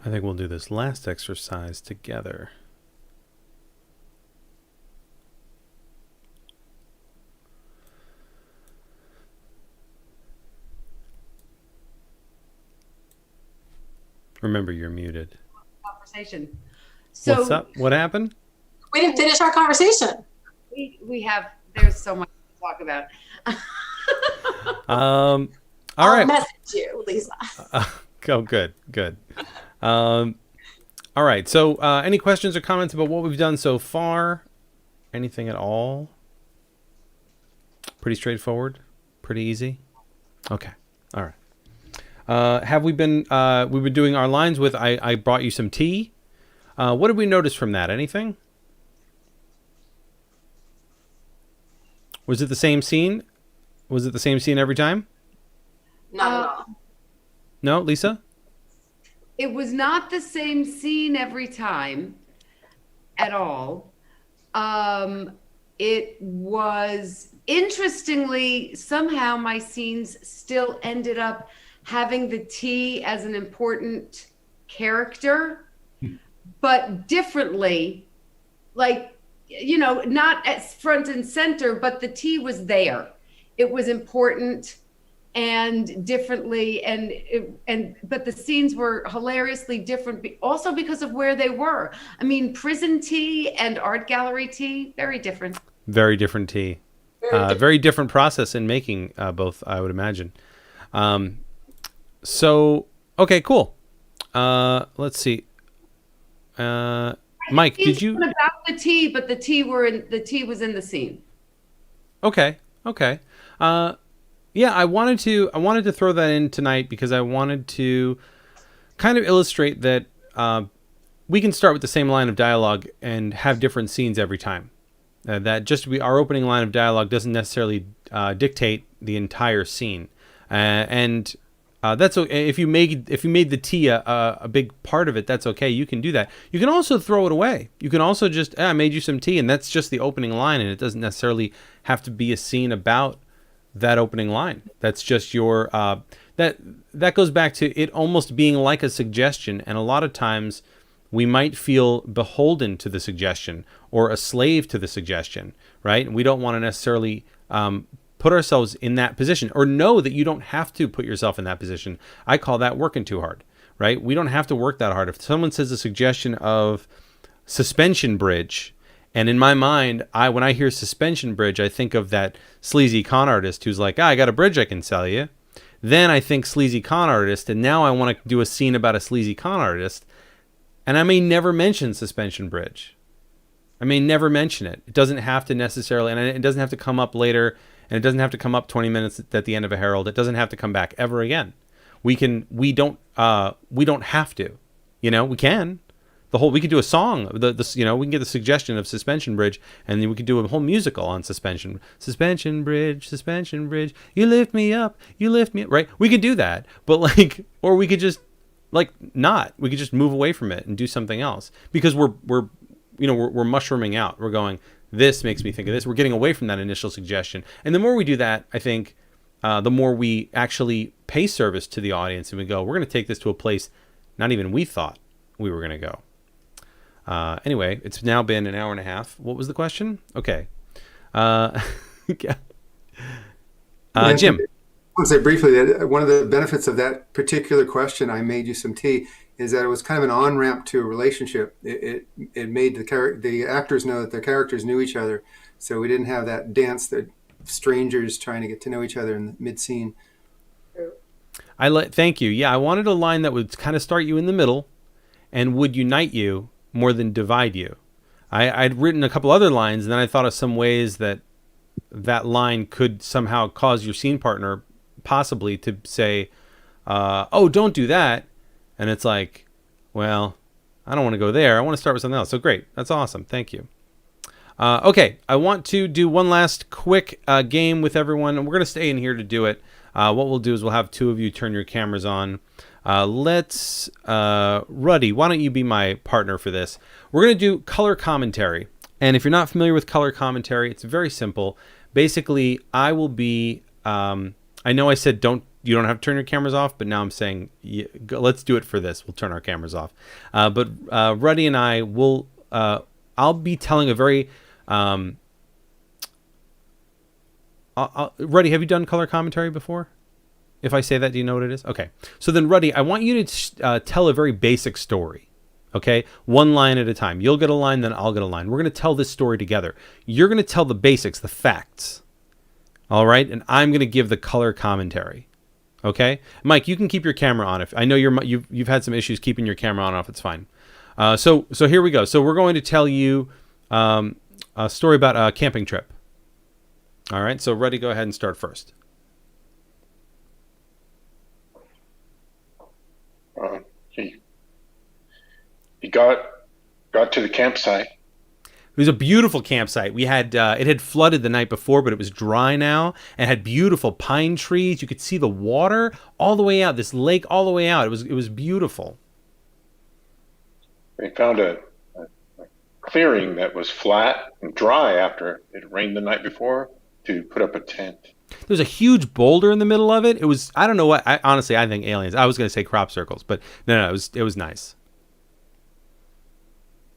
I think we'll do this last exercise together. Remember, you're muted. Conversation. So What's up? What happened? We didn't finish our conversation. we have, there's so much to talk about. All I'll right. message you, Lisa. Oh, good. All right. So, any questions or comments about what we've done so far? Anything at all? Pretty straightforward. Pretty easy. Okay. All right. Have we been? We've been doing our lines with. I brought you some tea. What did we notice from that? Anything? Was it the same scene? Was it the same scene every time? Not at all. No, Lisa? It was not the same scene every time at all. It was, interestingly, somehow my scenes still ended up having the tea as an important character, but differently, like, you know, not as front and center, but the tea was there. It was important and differently, but the scenes were hilariously different, also because of where they were. I mean, prison tea and art gallery tea, very different. Very different tea. Very different process in making both, I would imagine. So, okay, cool. Let's see. Mike, did you? About the tea, but the tea was in the scene. Okay. Yeah, I wanted to throw that in tonight because I wanted to kind of illustrate that we can start with the same line of dialogue and have different scenes every time. That just our opening line of dialogue doesn't necessarily dictate the entire scene, and that's okay. If you made the tea a big part of it, that's okay. You can do that. You can also throw it away. You can also just I made you some tea, and that's just the opening line, and it doesn't necessarily have to be a scene about that opening line. That's just your that goes back to it almost being like a suggestion, and a lot of times we might feel beholden to the suggestion or a slave to the suggestion, right? And we don't want to necessarily put ourselves in that position, or know that you don't have to put yourself in that position. I call that working too hard, right? We don't have to work that hard. If someone says a suggestion of suspension bridge, and in my mind, when I hear suspension bridge, I think of that sleazy con artist who's like, I got a bridge I can sell you. Then I think sleazy con artist, and now I want to do a scene about a sleazy con artist, and I may never mention suspension bridge. I may never mention it. It doesn't have to necessarily, and it doesn't have to come up later, and it doesn't have to come up 20 minutes at the end of a Herald. It doesn't have to come back ever again. We don't have to. You know, we can. We could do a song. We can get the suggestion of suspension bridge, and then we could do a whole musical on suspension. Suspension bridge. You lift me up. Right? We could do that, but or we could just not. We could just move away from it and do something else because we're mushrooming out. We're going, this makes me think of this. We're getting away from that initial suggestion, and the more we do that, I think, the more we actually pay service to the audience, and we go, we're going to take this to a place not even we thought we were going to go. Anyway, it's now been an hour and a half. What was the question? Okay. Jim. I want to say briefly that one of the benefits of that particular question, I made you some tea, is that it was kind of an on-ramp to a relationship. It made the actors know that their characters knew each other, so we didn't have that dance that strangers trying to get to know each other in the mid-scene. Thank you. Yeah, I wanted a line that would kind of start you in the middle and would unite you more than divide you. I'd written a couple other lines, and then I thought of some ways that line could somehow cause your scene partner possibly to say, oh, don't do that. And it's like, well, I don't want to go there. I want to start with something else. So great. That's awesome. Thank you. Okay. I want to do one last quick game with everyone, and we're going to stay in here to do it. What we'll do is we'll have two of you turn your cameras on. Let's, Ruddy, why don't you be my partner for this? We're going to do color commentary. And if you're not familiar with color commentary, it's very simple. Basically, I will be, I know I said don't you don't have to turn your cameras off, but now I'm saying let's do it for this. We'll turn our cameras off. But Ruddy and I will. I'll be telling a very. Ruddy, have you done color commentary before? If I say that, do you know what it is? Okay. So then, Ruddy, I want you to tell a very basic story. Okay? One line at a time. You'll get a line, then I'll get a line. We're going to tell this story together. You're going to tell the basics, the facts. All right? And I'm going to give the color commentary. Okay? Mike, you can keep your camera on. If I know you've had some issues keeping your camera on and off, it's fine. So here we go. So we're going to tell you a story about a camping trip. All right? So, Ruddy, go ahead and start first. He got to the campsite. It was a beautiful campsite. We had it had flooded the night before, but it was dry now and had beautiful pine trees. You could see the water all the way out, this lake all the way out. It was beautiful. They found a clearing that was flat and dry after it rained the night before to put up a tent. There was a huge boulder in the middle of it. It was, I don't know what, honestly, I think aliens. I was going to say crop circles, but no, it was nice.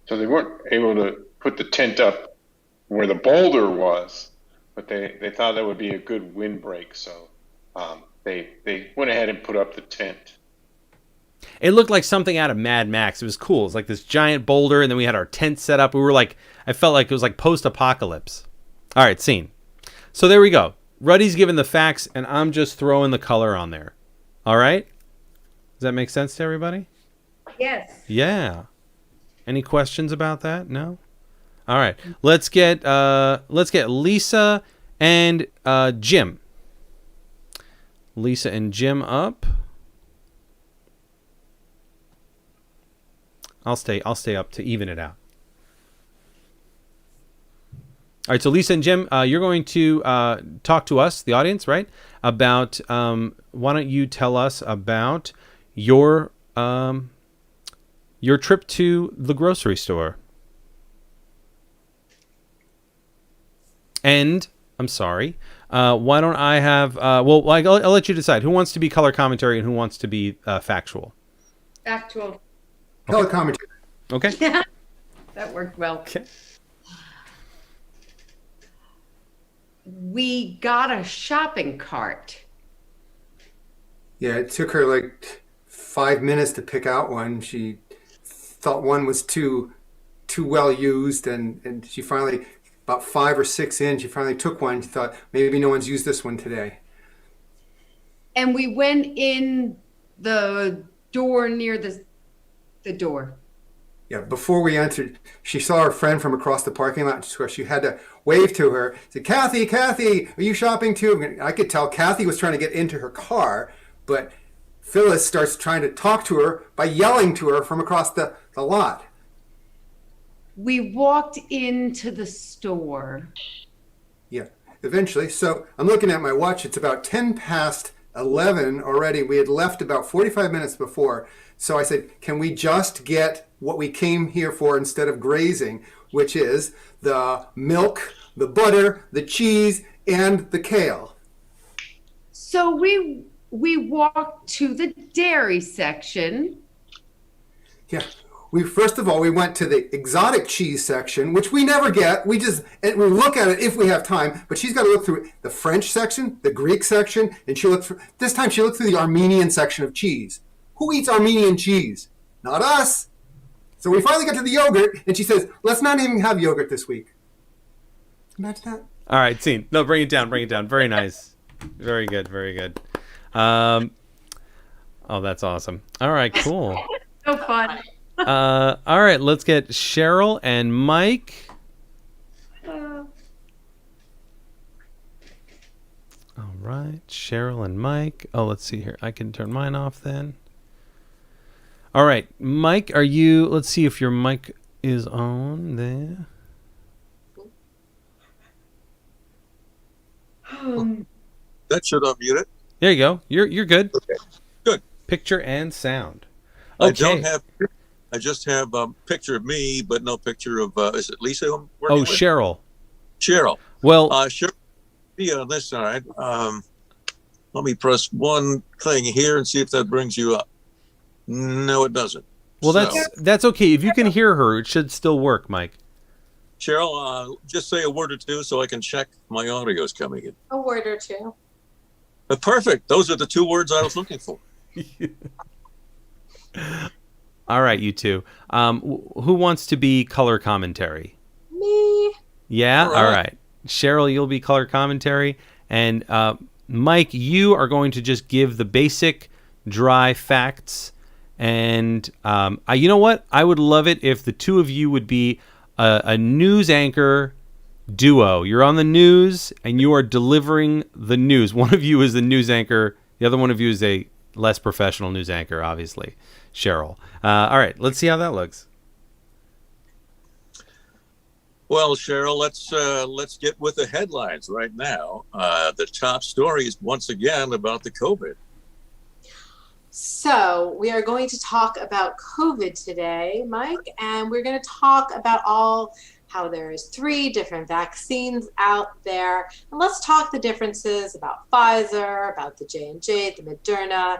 So they weren't able to put the tent up where the boulder was, but they thought that would be a good windbreak. So they went ahead and put up the tent. It looked like something out of Mad Max. It was cool. It was like this giant boulder, and then we had our tent set up. We were like, I felt like it was like post-apocalypse. All right, scene. So there we go. Ruddy's giving the facts, and I'm just throwing the color on there. All right? Does that make sense to everybody? Yes. Yeah. Any questions about that? No? All right. Let's get Lisa and Jim. Lisa and Jim up. I'll stay up to even it out. All right, so Lisa and Jim, you're going to talk to us, the audience, right? About why don't you tell us about your trip to the grocery store? And I'm sorry, why don't I have? I'll let you decide. Who wants to be color commentary and who wants to be factual? Factual. Color commentary. Okay. That worked well. Okay. We got a shopping cart. Yeah, it took her like 5 minutes to pick out one. She thought one was too well used, and she finally, about 5 or 6 in, she finally took one. She thought maybe no one's used this one today. And we went in the door near the door. Yeah, before we entered, she saw her friend from across the parking lot. So she had to wave to her. Said, Kathy, are you shopping too? I could tell Kathy was trying to get into her car, but Phyllis starts trying to talk to her by yelling to her from across the lot. We walked into the store. Yeah, eventually. So I'm looking at my watch. It's about 10 past 11 already. We had left about 45 minutes before. So I said, can we just get what we came here for instead of grazing, which is the milk, the butter, the cheese, and the kale. So we walked to the dairy section. Yeah. First of all, we went to the exotic cheese section, which we never get. We look at it if we have time, but she's got to look through the French section, the Greek section, and this time she looked through the Armenian section of cheese. Who eats Armenian cheese? Not us. So we finally got to the yogurt, and she says, let's not even have yogurt this week. Imagine that. All right, scene. No, bring it down. Very nice. Very good. Oh, that's awesome. All right, cool. So fun. All right, let's get Cheryl and Mike. All right, Cheryl and Mike. Oh, let's see here. I can turn mine off then. All right, Mike, let's see if your mic is on there. That should unmute it. There you go. You're good. Okay, good. Picture and sound. Okay. I just have a picture of me, but no picture of, is it Lisa I'm working with? Cheryl. Cheryl. Well, Cheryl, be on this side. let me press one thing here and see if that brings you up. No, it doesn't. Well, So, that's okay. If you can hear her, it should still work, Mike. Cheryl, just say a word or two so I can check my audio is coming in. A word or two. Perfect. Those are the 2 words I was looking for. All right, you two. Who wants to be color commentary? Me. Yeah? All All right. right. Cheryl, you'll be color commentary. And Mike, you are going to just give the basic dry facts. And you know what? I would love it if the two of you would be a news anchor duo. You're on the news and you are delivering the news. One of you is the news anchor. The other one of you is a less professional news anchor, obviously. Cheryl. All right, let's see how that looks. Well, Cheryl, let's get with the headlines right now. The top story is once again about the COVID. So we are going to talk about COVID today, Mike, and we're going to talk about how there's 3 different vaccines out there. And let's talk the differences about Pfizer, about the J&J, the Moderna,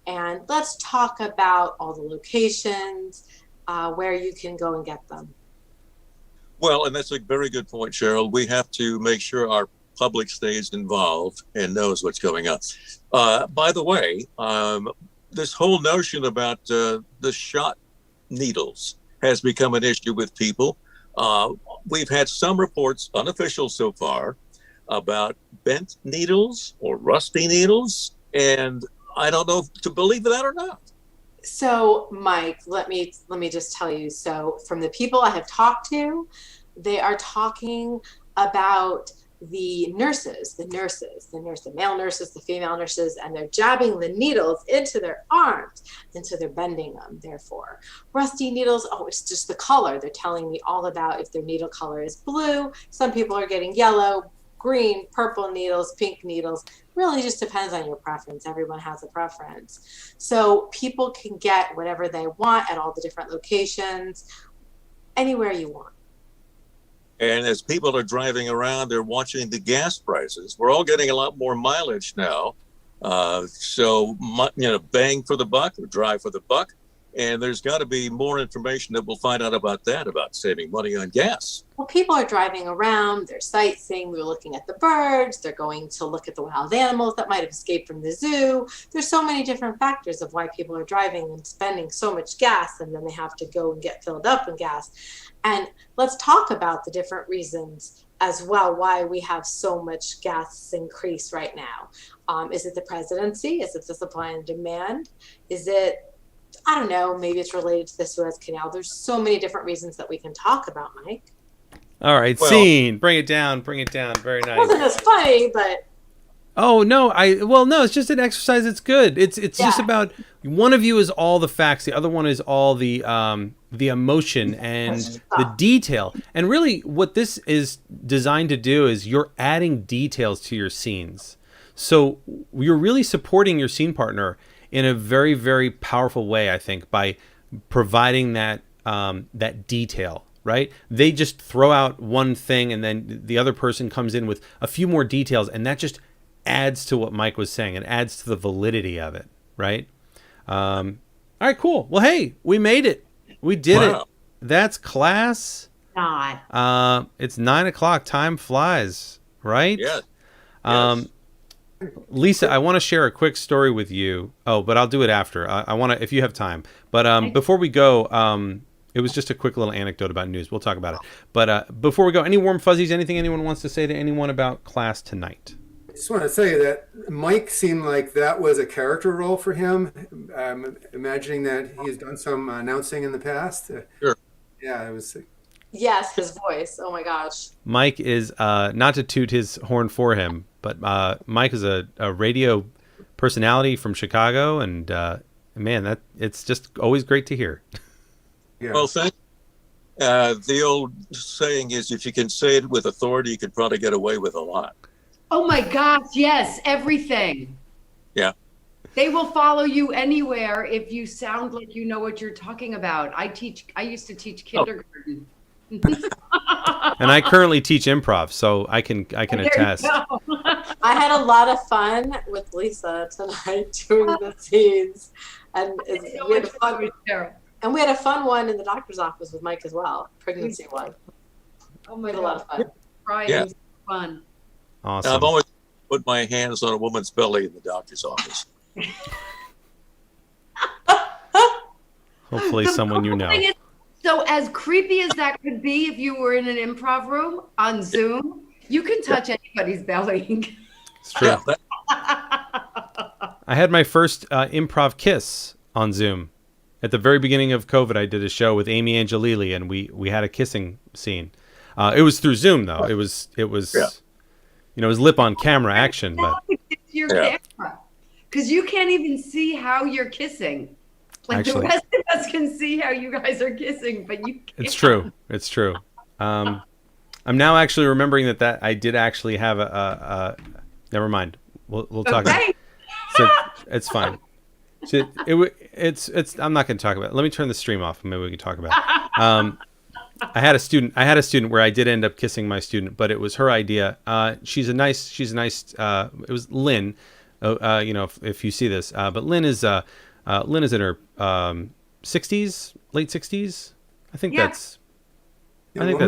and let's talk about all the locations where you can go and get them. Well, and that's a very good point, Cheryl. We have to make sure our public stays involved and knows what's going on. By the way, this whole notion about the shot needles has become an issue with people. We've had some reports, unofficial so far, about bent needles or rusty needles, and I don't know if to believe that or not. So, Mike, let me just tell you. So, from the people I have talked to, they are talking about the nurses, the male nurses, the female nurses, and they're jabbing the needles into their arms, and so they're bending them. Therefore, rusty needles, it's just the color. They're telling me all about if their needle color is blue. Some people are getting yellow, green, purple needles, pink needles. Really just depends on your preference. Everyone has a preference. So people can get whatever they want at all the different locations, anywhere you want. And as people are driving around, they're watching the gas prices. We're all getting a lot more mileage now. So, bang for the buck or drive for the buck. And there's got to be more information that we'll find out about that, about saving money on gas. Well, people are driving around, they're sightseeing, they're looking at the birds, they're going to look at the wild animals that might have escaped from the zoo. There's so many different factors of why people are driving and spending so much gas, and then they have to go and get filled up with gas. And let's talk about the different reasons as well why we have so much gas increase right now. Is it the presidency? Is it the supply and demand? Is it, I don't know, maybe it's related to the Suez Canal. There's so many different reasons that we can talk about, Mike. All right, scene. Bring it down. Very nice. It wasn't as funny, but... Oh, no. No, it's just an exercise. It's good. It's just about, one of you is all the facts. The other one is all the emotion and the detail. And really what this is designed to do is you're adding details to your scenes. So you're really supporting your scene partner in a very, very powerful way, I think, by providing that detail, right? They just throw out one thing and then the other person comes in with a few more details, and that just adds to what Mike was saying. It adds to the validity of it, right? All right, cool. Well, hey, we made it. We did it. That's class. God. It's 9:00. Time flies, right? Yes. Lisa, I want to share a quick story with you. Oh, but I'll do it after. I want to, if you have time. But before we go, it was just a quick little anecdote about news. We'll talk about it. But before we go, any warm fuzzies? Anything anyone wants to say to anyone about class tonight? I just want to say that Mike seemed like that was a character role for him. I'm imagining that he's done some announcing in the past. Sure. Yeah, it was. Yes, his voice. Oh my gosh. Mike is, not to toot his horn for him, but Mike is a radio personality from Chicago, and man, it's just always great to hear. Yeah. Well, the old saying is, if you can say it with authority, you could probably get away with a lot. Oh my gosh, yes, everything. Yeah. They will follow you anywhere if you sound like you know what you're talking about. I used to teach kindergarten. And I currently teach improv, so I can There you attest. go. I had a lot of fun with Lisa tonight doing the scenes, and So we had much a fun fun, with Cheryl. and we had a fun one in the doctor's office with Mike as well, pregnancy one. Oh We my had a lot of God. fun. Crying Yeah. was fun. Awesome. I've always put my hands on a woman's belly in the doctor's office. Hopefully The someone you cool know. thing is, so as creepy as that could be if you were in an improv room on Zoom, you can touch anybody's belly. It's true. Yeah, that, I had my first improv kiss on Zoom. At the very beginning of COVID, I did a show with Amy Angelilli, and we had a kissing scene. It was through Zoom, though. It was Yeah. you know, it was lip on camera action, but It's your Yeah. camera. Because you can't even see how you're kissing. Like Actually- the rest of us can see how you guys are kissing, but you can't. it's true. It's true. I'm now actually remembering that I did actually have a never mind. We'll talk about Okay. it. So it's fine. So it's I'm not going to talk about it. Let me turn the stream off and maybe we can talk about it. I had a student where I did end up kissing my student, but it was her idea. She's a nice it was Lynn. You know, if you see this, but Lynn is in her 60s, late 60s. I think Yeah. that's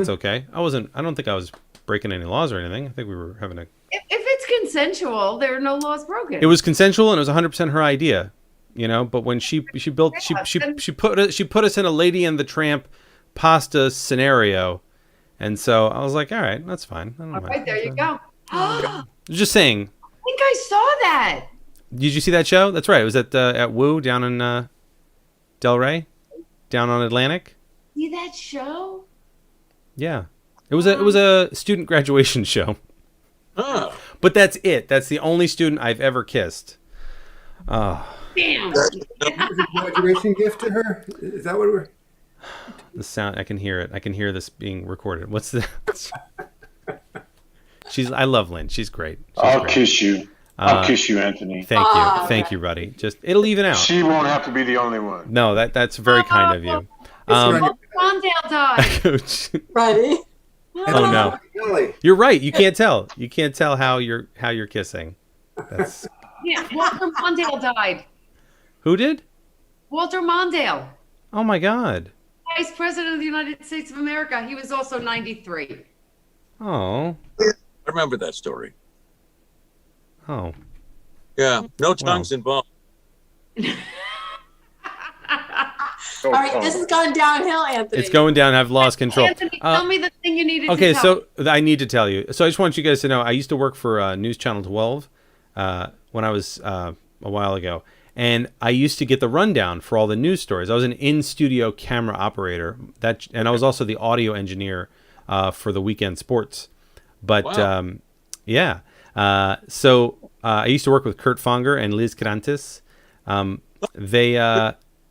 okay. I don't think I was breaking any laws or anything. I think we were having a If it's consensual, there are no laws broken. It was consensual and it was 100% her idea, you know. But when she put us in a Lady and the Tramp pasta scenario, and so I was like, all right, that's fine. I don't All mind. right, there you go. I Just saying. think I saw that. Did you see that show? That's right. It was at Woo down in Del Rey, down on Atlantic. See that show? Yeah, it was a student graduation show. ah, But that's it. That's the only student I've ever kissed. Damn. Was it a graduation gift to her? Is that what we're? The sound, I can hear it. I can hear this being recorded. What's the? I love Lynn. She's great. I'll kiss you. I'll kiss you, Anthony. Thank you, buddy. Just it'll even out. She won't have to be the only one. No, that's very kind of you. Mondale died. Ready? Oh no, Really? you're right. You can't tell. You can't tell how you're kissing. That's Yeah, Walter Mondale died. who did? Walter Mondale, Oh my God. Vice President of the United States of America. He was also 93. Oh. I remember that story. Oh. Yeah, no tongues involved. All right, this has gone downhill, Anthony. It's going down. I've lost control. Anthony, tell me the thing you needed Okay, to tell. so I need to tell you. So I just want you guys to know I used to work for News Channel 12 when I was a while ago. And I used to get the rundown for all the news stories. I was an in-studio camera operator, and I was also the audio engineer for the weekend sports. But Wow. yeah, so I used to work with Kurt Fonger and Liz Carantes.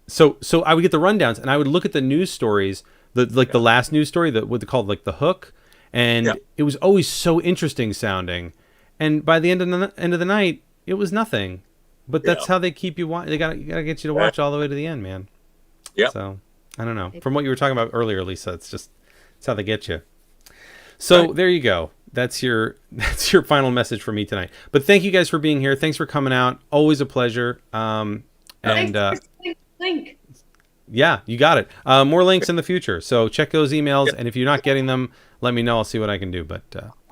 So I would get the rundowns, and I would look at the news stories, the last news story, what they called like the hook, and Yeah. it was always so interesting sounding. And by the end of the night, it was nothing. But that's Yeah. how they keep you watch. You gotta get you to watch all the way to the end, man. Yep. So I don't know. From what you were talking about earlier, Lisa, it's how they get you. So Right. there you go. That's your final message for me tonight. But thank you guys for being here. Thanks for coming out. Always a pleasure. And Thanks for sending the link. yeah, you got it. More links in the future. So check those emails. And if you're not getting them, let me know. I'll see what I can do. But